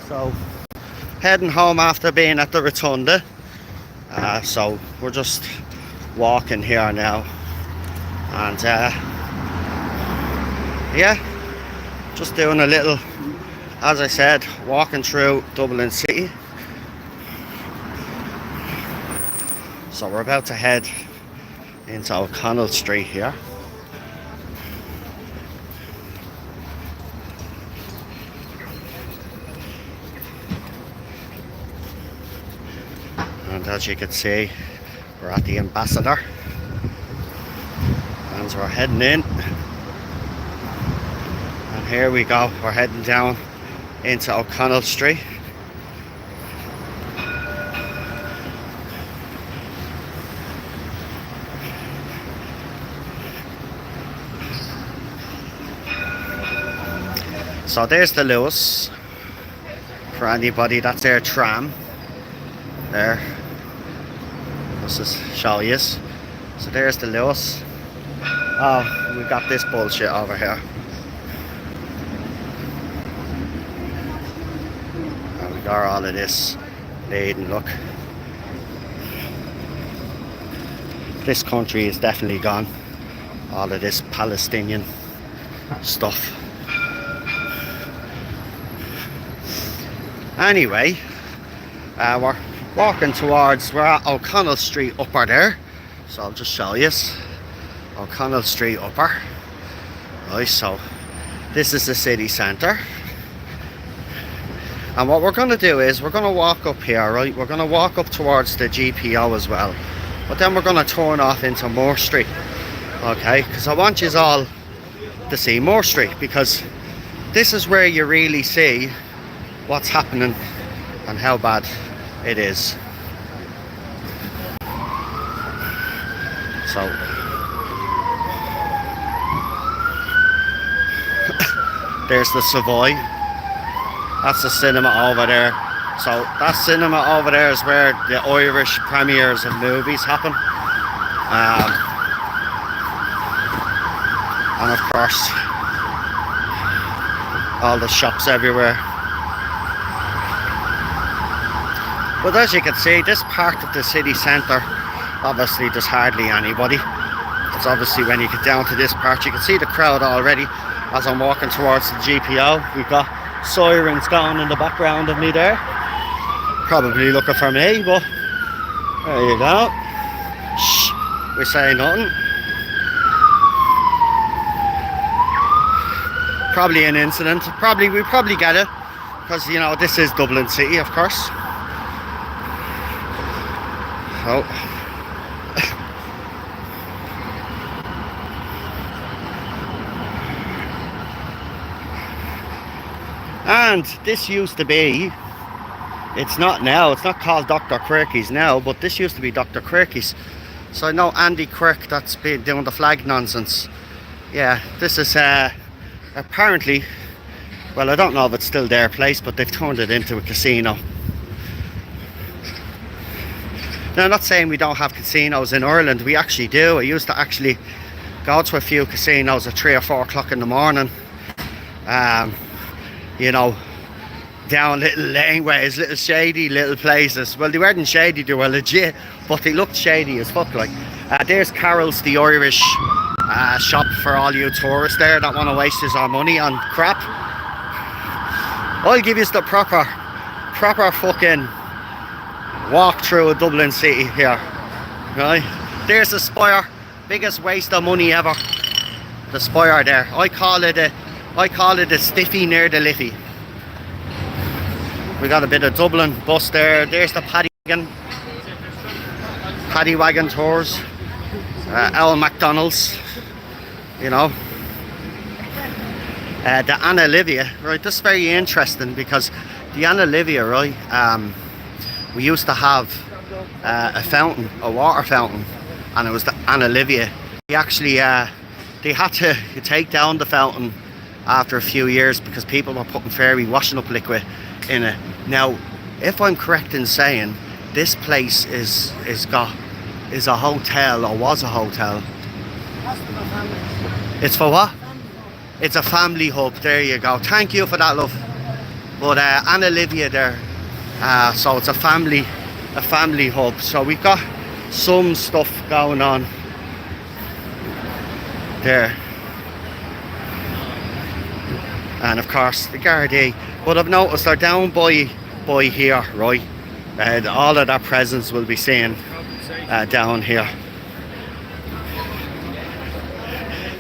So heading home after being at the rotunda. So we're just walking here now, and yeah, just doing a little, as I said, walking through Dublin City. So we're about to head into O'Connell Street here. And as you can see, we're at the Ambassador, and we're heading in. And here we go, we're heading down into O'Connell Street. So there's the Lewis, for anybody that's their tram there. Let's just show you. So there's the Lewis. Oh, we got this bullshit over here. And we got all of this laden. Look, this country is definitely gone. All of this Palestinian stuff. Anyway, we're walking towards, we're at O'Connell Street upper there. So I'll just show you. O'Connell Street upper. Right, so this is the city centre. And what we're going to do is we're going to walk up here, right? We're going to walk up towards the GPO as well. But then we're going to turn off into Moore Street. Okay, because I want you all to see Moore Street, because this is where you really see what's happening and how bad it is. So there's the Savoy. That's the cinema over there. So that cinema over there is where the Irish premieres of movies happen. And of course, all the shops everywhere. But as you can see, this part of the city centre, obviously there's hardly anybody. Because obviously when you get down to this part, you can see the crowd already. As I'm walking towards the GPO, we've got sirens going in the background of me there. Probably looking for me, but there you go. Shh, we say nothing. Probably an incident. We probably get it, because you know this is Dublin City, of course. Oh. And this used to be, it's not now, it's not called Dr. Quirky's now, but this used to be Dr. Quirky's. So I know Andy Quirk, that's been doing the flag nonsense. Yeah, this is apparently, well, I don't know if it's still their place, but they've turned it into a casino. Now, I'm not saying we don't have casinos in Ireland, we actually do. I used to actually go to a few casinos at 3 or 4 o'clock in the morning. You know, down little laneways, little shady little places. Well, they weren't shady, they were legit, but they looked shady as fuck. Like, there's Carol's, the Irish shop for all you tourists there that want to waste our money on crap. I'll give you the proper fucking walk through Dublin City here, right? There's the Spire, biggest waste of money ever. The Spire there. I call it a stiffy near the Liffey. We got a bit of Dublin bus there. There's the paddy wagon tours. L McDonald's, you know. The Anna Livia, right? This is very interesting, because the Anna Livia, right? We used to have a fountain, a water fountain, and it was the Anna Livia. We actually, they had to take down the fountain after a few years because people were putting fairy washing up liquid in it. Now, if I'm correct in saying, this place is a hotel, or was a hotel. It's for what? It's a family hub. There you go. Thank you for that, love. But and Olivia there. So it's a family hub. So we've got some stuff going on there. And of course the Gardaí. But I've noticed they're down by here, right? All of their presents will be seen down here.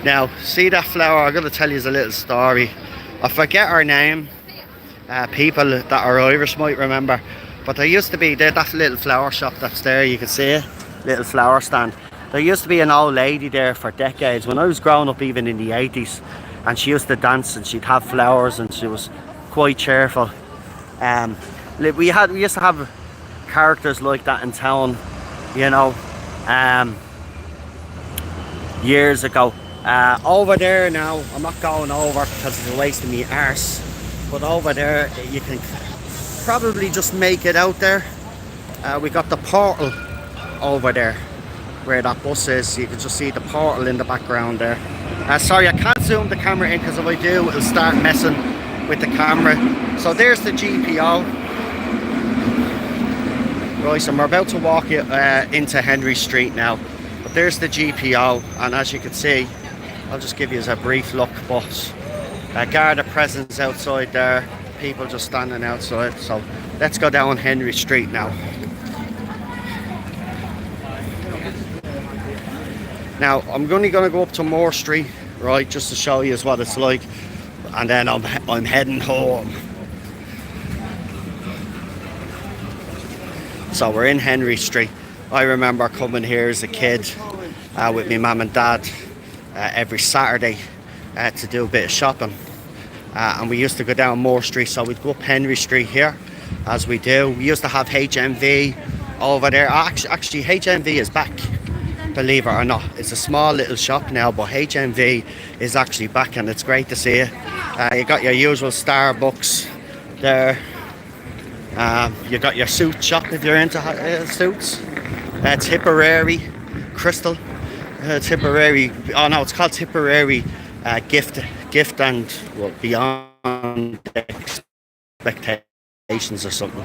Now, see that flower? I'm going to tell you a little story. I forget her name. People that are Irish might remember. But there used to be that little flower shop that's there. You can see it, little flower stand. There used to be an old lady there for decades. When I was growing up, even in the 80s, and she used to dance and she'd have flowers and she was quite cheerful. We used to have characters like that in town, you know, years ago. Over there now, I'm not going over because it's a waste of me arse, but over there you can probably just make it out there. We got the portal over there where that bus is. You can just see the portal in the background there. Sorry, I can't zoom the camera in because if I do it'll start messing with the camera. So there's the GPO. Right, so we're about to walk into Henry Street now. But there's the GPO, and as you can see, I'll just give you a brief look, but Garda presence outside there, people just standing outside. So let's go down Henry Street now. Now I'm only going to go up to Moore Street, right, just to show you what it's like, and then I'm heading home. So we're in Henry Street. I remember coming here as a kid with my mum and dad every Saturday to do a bit of shopping, and we used to go down Moore Street. So we'd go up Henry Street here, as we do. We used to have HMV over there. Actually HMV is back, believe it or not. It's a small little shop now, but HMV is actually back, and it's great to see it. You got your usual Starbucks there. You got your suit shop if you're into suits. Tipperary, Crystal, Tipperary. Oh no, it's called Tipperary gift and beyond expectations or something.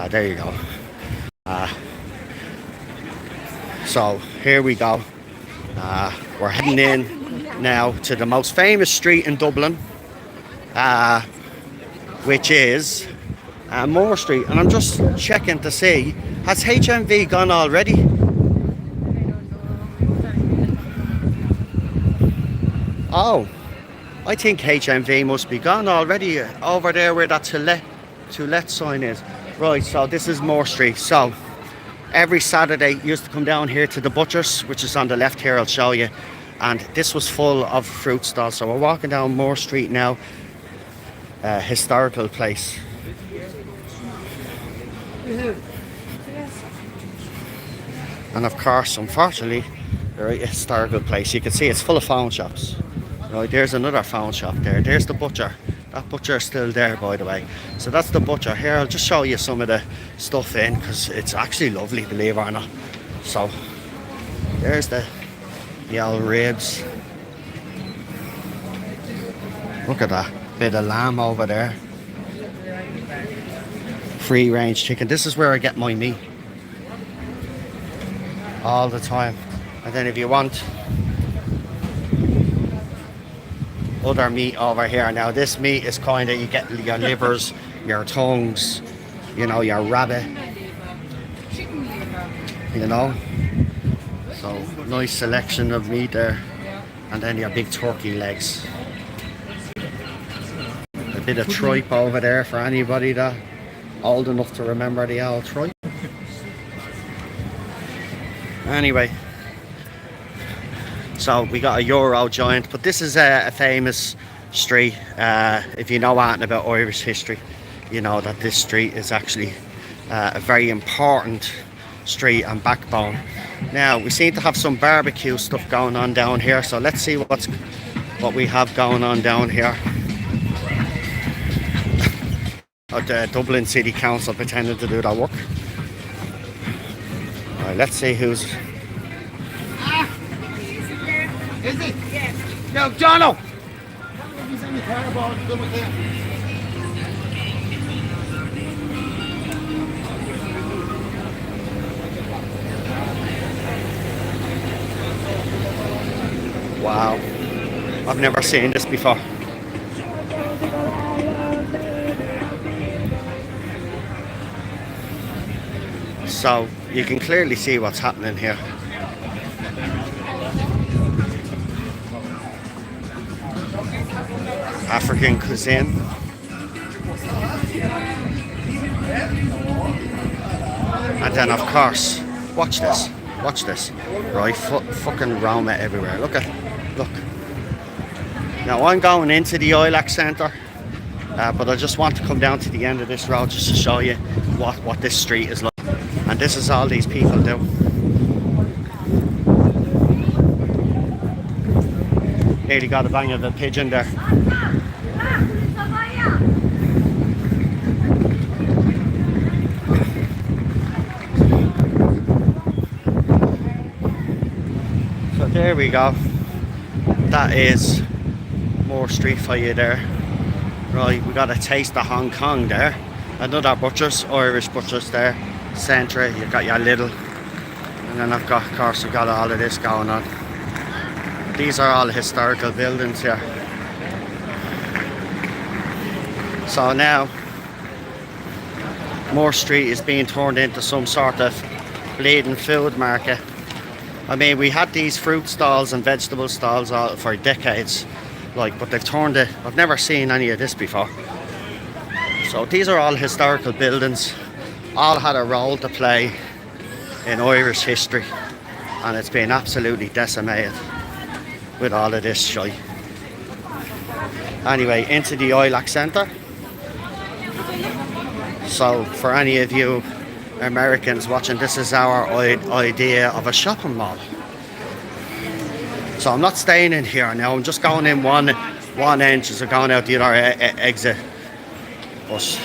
There you go. So here we go. We're heading in now to the most famous street in Dublin, which is Moore Street. And I'm just checking to see, has HMV gone already? Oh, I think HMV must be gone already over there where that to let sign is. Right, so this is Moore Street. So every Saturday used to come down here to the butcher's, which is on the left here, I'll show you. And this was full of fruit stalls. So we're walking down Moore Street now, historical place. And of course, unfortunately, a historical place. You can see it's full of phone shops. Right, there's another phone shop there. There's the butcher. That butcher is still there, by the way. So that's the butcher. Here, I'll just show you some of the stuff in, because it's actually lovely, believe it or not. So there's the old ribs. Look at that bit of lamb over there. Free range chicken. This is where I get my meat all the time. And then if you want other meat over here, now this meat is kind of, you get your livers, your tongues, you know, your rabbit, you know. So nice selection of meat there. And then your big turkey legs. A bit of tripe over there for anybody that old enough to remember the old tripe. Anyway, so we got a Euro joint, but this is a famous street. If you know anything about Irish history, you know that this street is actually a very important street and backbone. Now we seem to have some barbecue stuff going on down here, so let's see what we have going on down here. The Dublin City Council pretending to do their work. Right, let's see who's. Is it? Yes. Yo, Jono! I've never seen this before. So you can clearly see what's happening here. African cuisine. And then of course, watch this. Watch this. Right, fucking Roma everywhere. Look. Now I'm going into the Ilac Centre, but I just want to come down to the end of this road just to show you what this street is like. And this is all these people do. Nearly got a bang of a pigeon there. So there we go. That is more street for you there. Right, we got a taste of Hong Kong there. Another butchers, Irish butchers there. Centre, you've got your Lidl. And then of course we've got all of this going on. These are all historical buildings here. So now Moore Street is being turned into some sort of bleeding food market. I mean, we had these fruit stalls and vegetable stalls all for decades, but they've turned it. I've never seen any of this before. So these are all historical buildings, all had a role to play in Irish history, and it's been absolutely decimated with all of this shite. Anyway, into the Ilac Centre. So for any of you Americans watching, this is our idea of a shopping mall. So I'm not staying in here now, I'm just going in one entrance and going out the other exit. But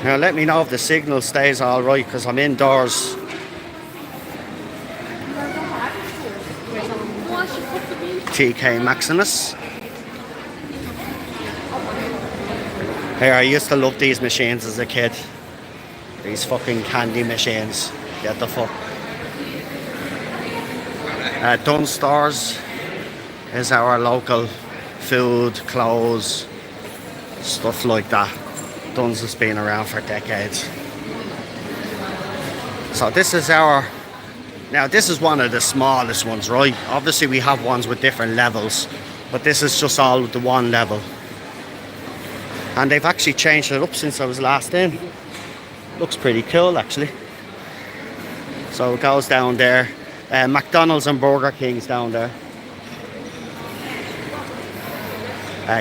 now let me know if the signal stays alright, because I'm indoors. TK Maximus. Hey, I used to love these machines as a kid. These fucking candy machines. Get the fuck. Dunn Stores is our local food, clothes, stuff like that. Dunn's has been around for decades. So this is now this is one of the smallest ones, right? Obviously we have ones with different levels, but this is just all the one level. And they've actually changed it up since I was last in. Looks pretty cool actually. So it goes down there. McDonald's and Burger King's down there.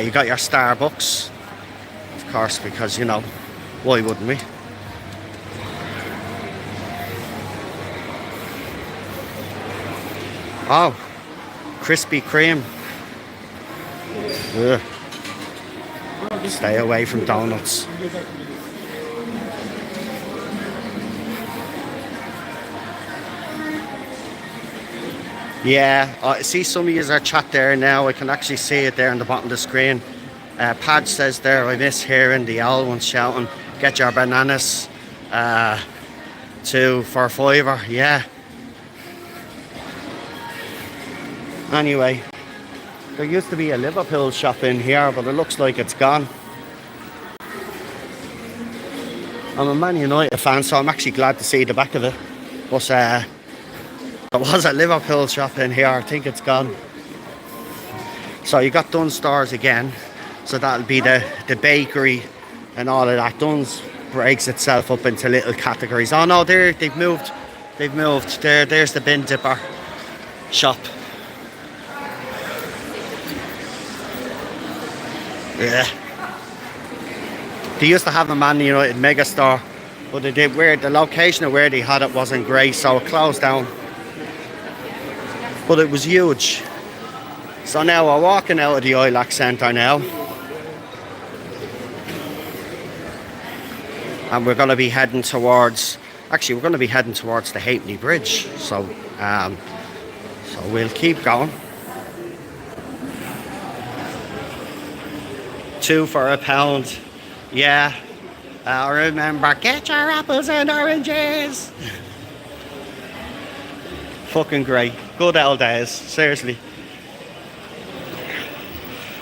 You got your Starbucks, of course, because you know, why wouldn't we? Oh, Krispy Kreme. Ugh. Stay away from donuts. Yeah, I see some of you are chat there now. I can actually see it there on the bottom of the screen. Padge says there, I miss hearing the old ones shouting, get your bananas 2 for £5. Yeah. Anyway, there used to be a Liverpool shop in here, but it looks like it's gone. I'm a Man United fan, so I'm actually glad to see the back of it. But there was a Liverpool shop in here, I think it's gone. So you got Dunn Stores again, so that'll be the bakery and all of that. Dunn's breaks itself up into little categories. Oh no, they've moved. There's the bin dipper shop. Yeah. They used to have a Man United mega store, but they did the location of where they had it wasn't great, so it closed down. But it was huge. So now we're walking out of the Ilac Centre now. And we're going to be heading towards, actually we're going to be heading towards the Halfpenny Bridge. So we'll keep going. 2 for £1. Yeah. I remember, get your apples and oranges. Fucking great. Good old days, seriously.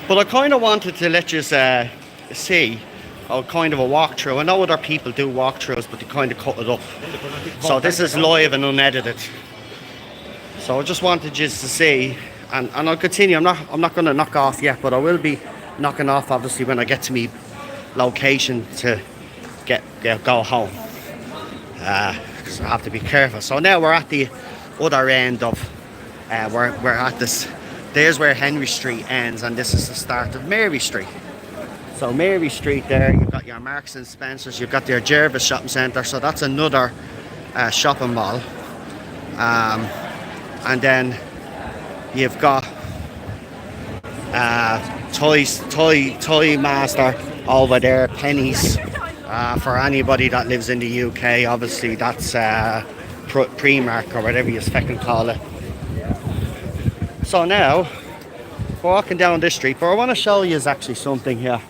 But I kind of wanted to let you see kind of a walkthrough. I know other people do walkthroughs, but they kind of cut it up. So this is live and unedited. So I just wanted you to see, and I'll continue. I'm not going to knock off yet, but I will be knocking off obviously when I get to me location to go home. Because I have to be careful. So now we're at the other end of we're at this. There's where Henry Street ends, and this is the start of Mary Street. So Mary Street there, you've got your Marks and Spencers, you've got your Jervis shopping centre, so that's another shopping mall. And then you've got Toy Master over there, Pennies. For anybody that lives in the UK, obviously that's Primark or whatever you fucking call it. So now, we're walking down this street, but I want to show you actually something here.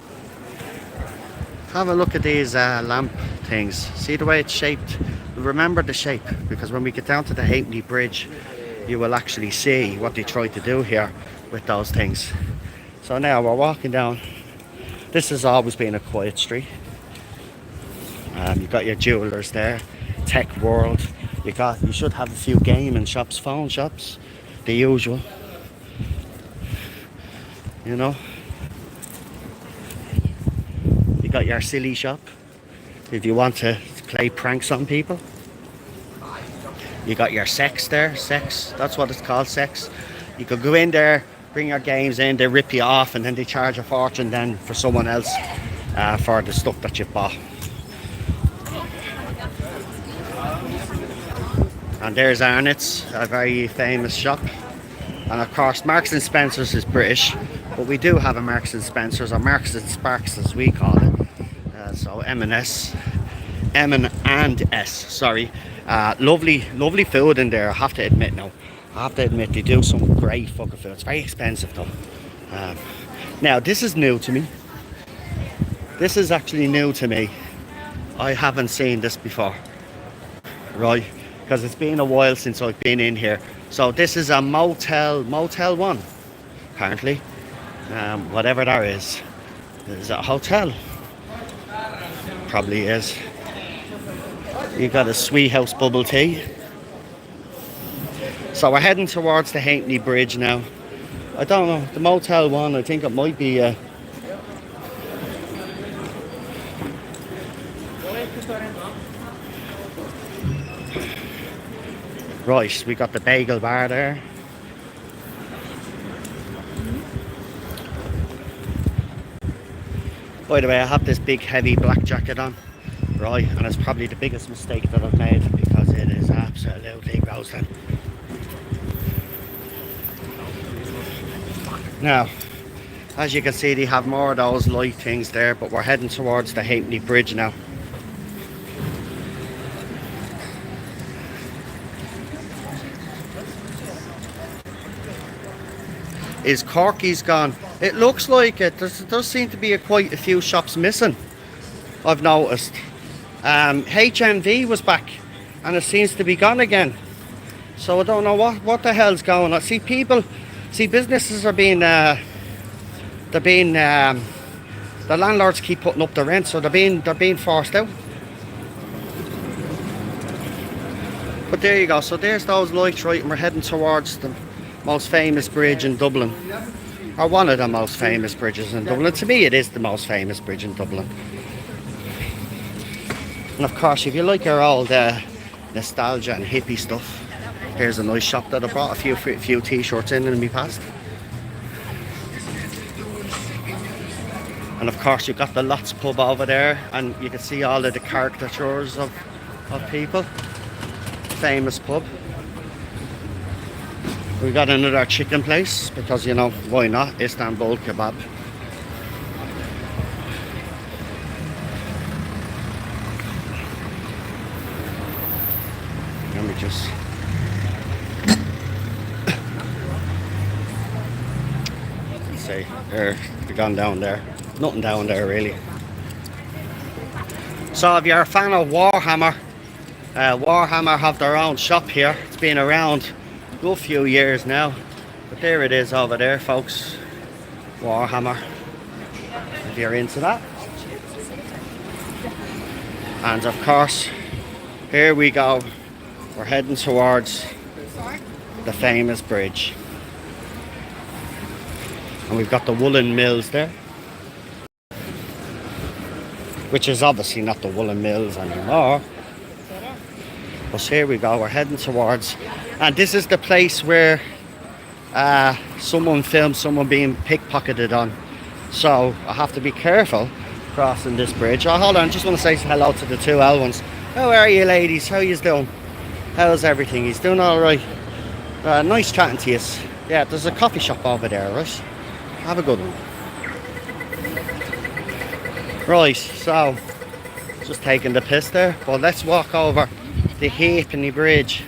Have a look at these lamp things. See the way it's shaped? Remember the shape, because when we get down to the Halfpenny Bridge, you will actually see what they tried to do here with those things. So now we're walking down. This has always been a quiet street. You've got your jewelers there, Tech World. You should have a few gaming shops, phone shops, the usual. You know, you got your silly shop if you want to play pranks on people. You got your sex there, sex, that's what it's called, sex. You could go in there, bring your games in, they rip you off, and then they charge a fortune then for someone else for the stuff that you bought. And there's Arnott's, a very famous shop. And of course, Marks and Spencers is British, but we do have a Marks and Spencers, or Marks and Sparks as we call it. So M&S, sorry. Lovely food in there, I have to admit now. I have to admit, they do some great fucking food. It's very expensive though. Now, this is new to me. This is actually new to me. I haven't seen this before. Right? Because it's been a while since I've been in here. So this is a Motel 1, apparently. Whatever that is. Is it a hotel? Probably is. You got a Sweet House bubble tea. So we're heading towards the Halfpenny Bridge now. I don't know, the Motel 1, I think it might be right, we got the bagel bar there. By the way, I have this big heavy black jacket on, right, and it's probably the biggest mistake that I've made because it is absolutely roasting. Now, as you can see, they have more of those light things there, but we're heading towards the Halfpenny Bridge now. Is Corky's gone? It looks like it. There does seem to be quite a few shops missing, I've noticed. HMV was back and it seems to be gone again. So I don't know what the hell's going on. See businesses are being, the landlords keep putting up the rent, so they're being forced out. But there you go, so there's those lights, right, and we're heading towards the most famous bridge in Dublin, or one of the most famous bridges in Dublin. To me, it is the most famous bridge in Dublin. And of course, if you like your old nostalgia and hippie stuff, here's a nice shop that I brought a few t-shirts in me past. And of course, you've got the Lots pub over there, and you can see all of the caricatures of people. Famous pub. We got another chicken place because, you know, why not? Istanbul kebab. Let me just. Let's see. They're gone down there. Nothing down there really. So if you're a fan of Warhammer, Warhammer have their own shop here. It's been around Good few years now. But there it is over there, folks. Warhammer. If you're into that. And of course, here we go. We're heading towards the famous bridge. And we've got the woolen mills there. Which is obviously not the woolen mills anymore. But here we go, we're heading towards. And this is the place where someone filmed someone being pickpocketed on. So I have to be careful crossing this bridge. Oh, hold on, just want to say hello to the two L ones. How are you, ladies? How you doing? How's everything? He's doing all right. Nice chatting to you. Yeah, there's a coffee shop over there, right? Have a good one. Right, so just taking the piss there, but let's walk over the Halfpenny Bridge.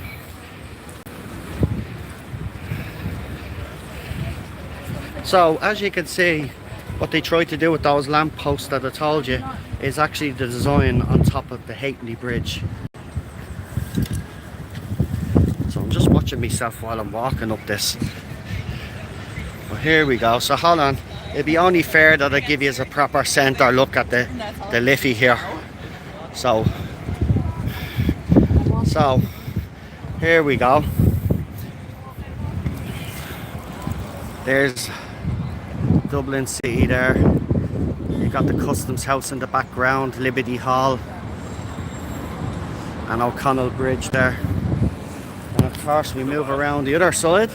So as you can see, what they tried to do with those lampposts that I told you is actually the design on top of the Halfpenny Bridge. So I'm just watching myself while I'm walking up this. Well, here we go. So hold on. It'd be only fair that I give you a proper centre look at the Liffey here. So here we go. There's Dublin City there. You got the Customs House in the background, Liberty Hall, and O'Connell Bridge there. And of course we move around the other side.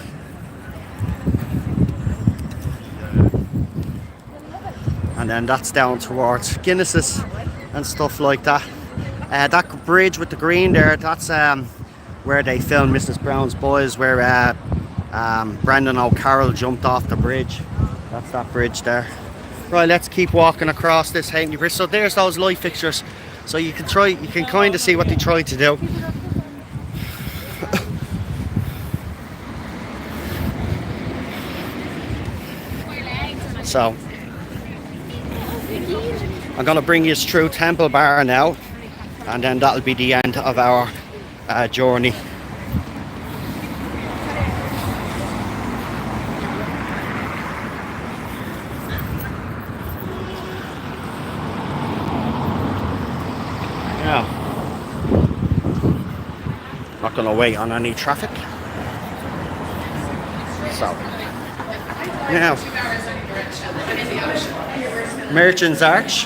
And then that's down towards Guinness's and stuff like that. That bridge with the green there, that's where they filmed Mrs. Brown's Boys, where Brendan O'Carroll jumped off the bridge. That's that bridge there. Right, let's keep walking across this Halfpenny Bridge. So there's those light fixtures. So you can kind of see what they tried to do. So I'm going to bring you through Temple Bar now, and then that'll be the end of our journey. Now, not going to wait on any traffic. So, now, Merchants Arch.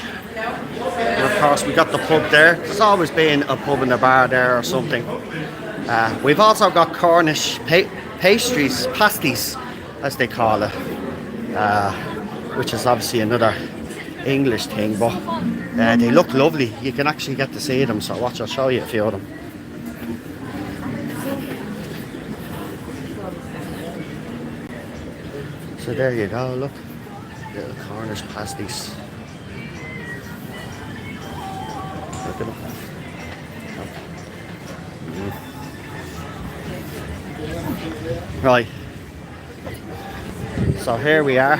And of course we got the pub there. There's always been a pub and a bar there or something. We've also got Cornish pastries, pasties as they call it, which is obviously another English thing, but they look lovely. You can actually get to see them, so watch, I'll show you a few of them. So there you go, look, little Cornish pasties. Look at them. Right, so here we are,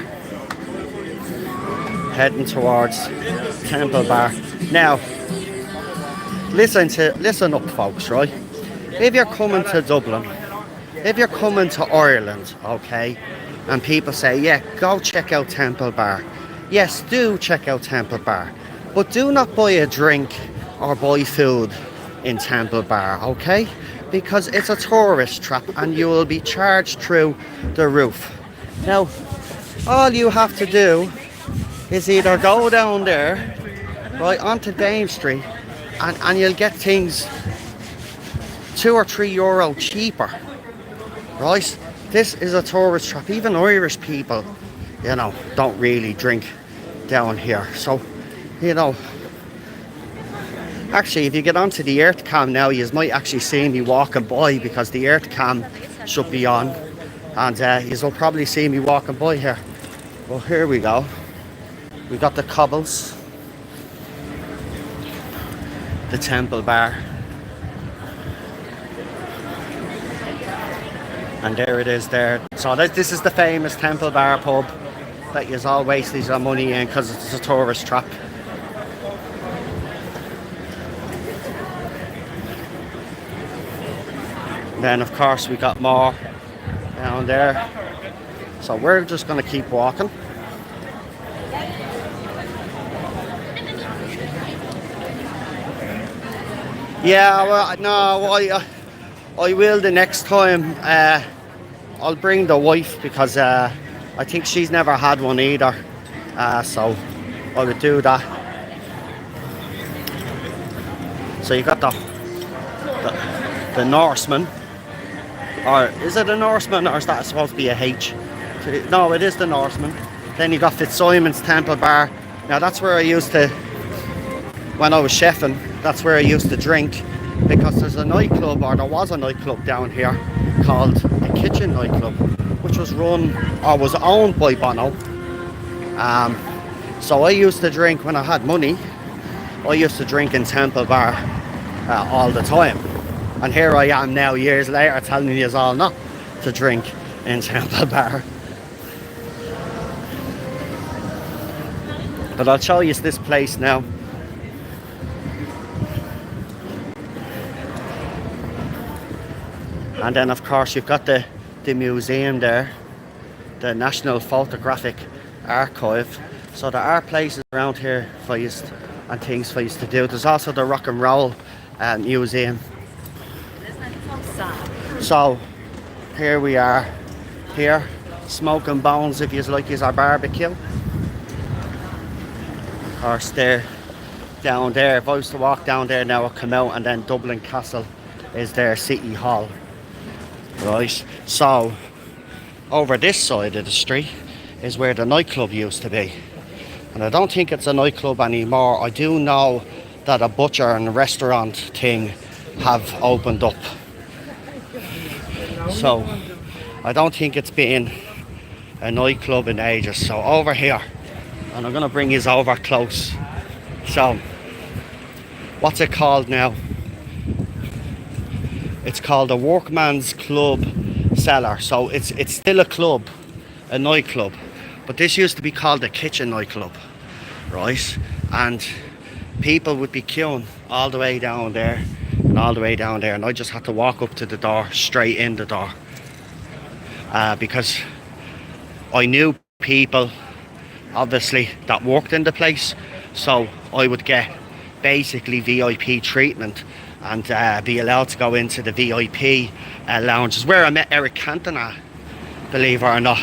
heading towards Temple Bar. Now, listen up folks, right? If you're coming to Dublin, if you're coming to Ireland, okay, and people say, yeah, go check out Temple Bar. Yes, do check out Temple Bar, but do not buy a drink or buy food in Temple Bar, okay? Because it's a tourist trap and you will be charged through the roof. Now, all you have to do is either go down there, right, onto Dame Street, and you'll get things €2 or €3 cheaper, right? This is a tourist trap. Even Irish people, you know, don't really drink down here. So, you know, actually, if you get onto the earth cam now, you might actually see me walking by because the earth cam should be on, and you'll probably see me walking by here. Well, here we go. We got the cobbles, the Temple Bar, and there it is there. So this is the famous Temple Bar pub that you all waste your money in because it's a tourist trap. Then of course we got more down there. So we're just going to keep walking. Yeah, well, no, I will the next time. I'll bring the wife because I think she's never had one either. So I would do that. So you got the Norseman. Or is it a Norseman or is that supposed to be a H? No, it is the Norseman. Then you got Fitzsimon's Temple Bar. Now that's where I used to, when I was chefing, that's where I used to drink, because there's a nightclub, or there was a nightclub down here called the Kitchen Nightclub, which was run or was owned by Bono. So I used to drink when I had money. I used to drink in Temple Bar all the time. And here I am now, years later, telling you all not to drink in Temple Bar. But I'll show you this place now. And then of course you've got the museum there, the National Photographic Archive. So there are places around here for you and things for you to do. There's also the Rock and Roll Museum. So here we are, here smoking bones if you like is our barbecue. Of course there, down there, if I was to walk down there now I'd come out, and then Dublin Castle is their City Hall. Right, so over this side of the street is where the nightclub used to be, and I don't think it's a nightclub anymore. I do know that a butcher and restaurant thing have opened up, so I don't think it's been a nightclub in ages. So over here, and I'm gonna bring you over close. So what's it called now? It's called a Workman's Club Cellar. So it's still a club, a nightclub, but this used to be called the Kitchen Nightclub, right? And people would be queuing all the way down there and all the way down there, and I just had to walk up to the door, straight in the door, because I knew people obviously that worked in the place, so I would get basically VIP treatment and be allowed to go into the VIP lounges, where I met Eric Cantona, believe it or not,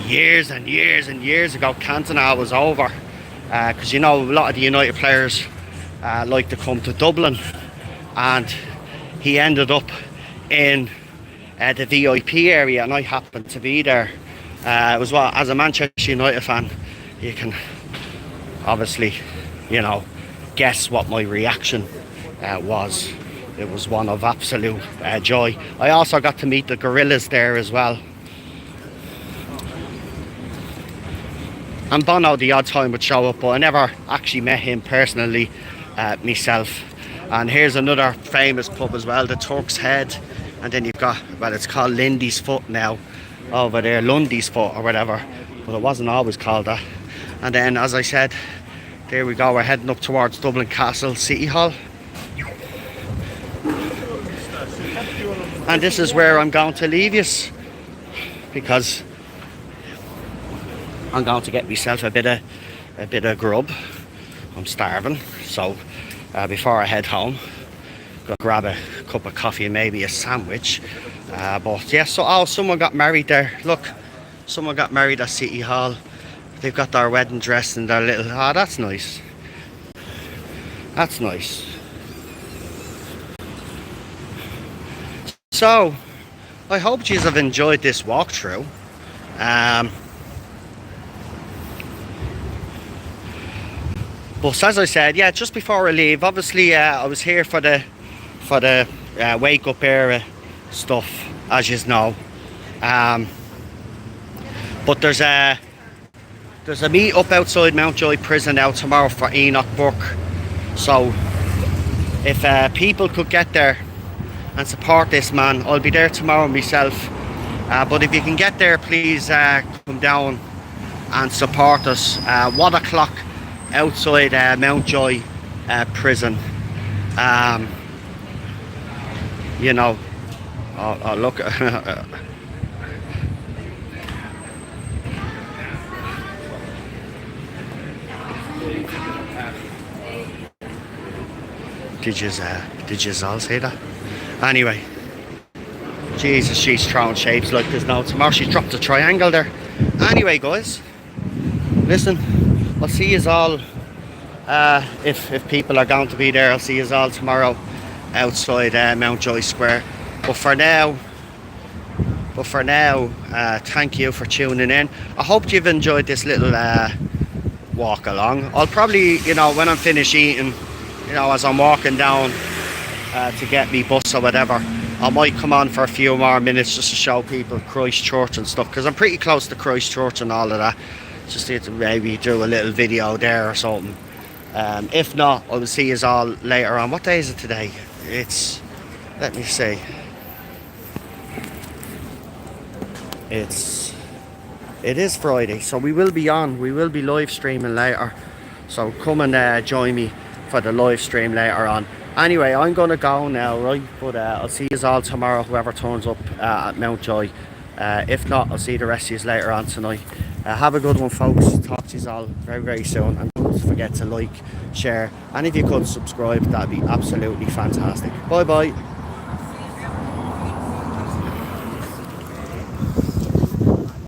years and years and years ago. Cantona was over, because you know a lot of the United players like to come to Dublin, and he ended up in the VIP area, and I happened to be there. It was what, as a Manchester United fan, you can obviously, you know, guess what my reaction was. It was one of absolute joy. I also got to meet the gorillas there as well. And Bono the odd time would show up, but I never actually met him personally myself. And here's another famous pub as well, the Turk's Head. And then you've got, well, it's called Lindy's Foot now over there, Lundy's Foot or whatever, but it wasn't always called that. And then, as I said, there we go, we're heading up towards Dublin Castle City Hall. And this is where I'm going to leave you, because I'm going to get myself a bit of grub. I'm starving, so before I head home, I'm gonna grab a cup of coffee and maybe a sandwich. But yeah, so someone got married there. Look, someone got married at City Hall. They've got their wedding dress and their little. Ah, that's nice. That's nice. So, I hope you have enjoyed this walkthrough. But as I said, yeah, just before I leave, obviously I was here for the wake up era stuff, as you know. But there's a meet up outside Mountjoy Prison now tomorrow for Enoch Burke. So if people could get there and support this man, I'll be there tomorrow myself. But if you can get there, please come down and support us. 1 o'clock outside Mountjoy Prison. You know, oh look, Did you all see that? Anyway, Jesus, she's throwing shapes like there's no tomorrow. She's dropped a triangle there. Anyway, guys, listen, I'll see you all. If people are going to be there, I'll see you all tomorrow outside Mountjoy Square. But for now, thank you for tuning in. I hope you've enjoyed this little walk along. I'll probably, when I'm finished eating, as I'm walking down to get me bus or whatever, I might come on for a few more minutes just to show people Christchurch and stuff, because I'm pretty close to Christchurch and all of that. Just need to maybe do a little video there or something. If not, I will see you all later on. What day is it today? Let me see. It is Friday, so we will be live streaming later. So come and join me for the live stream later on. Anyway, I'm gonna go now, right? But I'll see you all tomorrow, whoever turns up at Mountjoy. If not, I'll see the rest of you later on tonight. Have a good one, folks. Talk to you all very, very soon. And don't forget to like, share, and if you could subscribe, that'd be absolutely fantastic. Bye bye.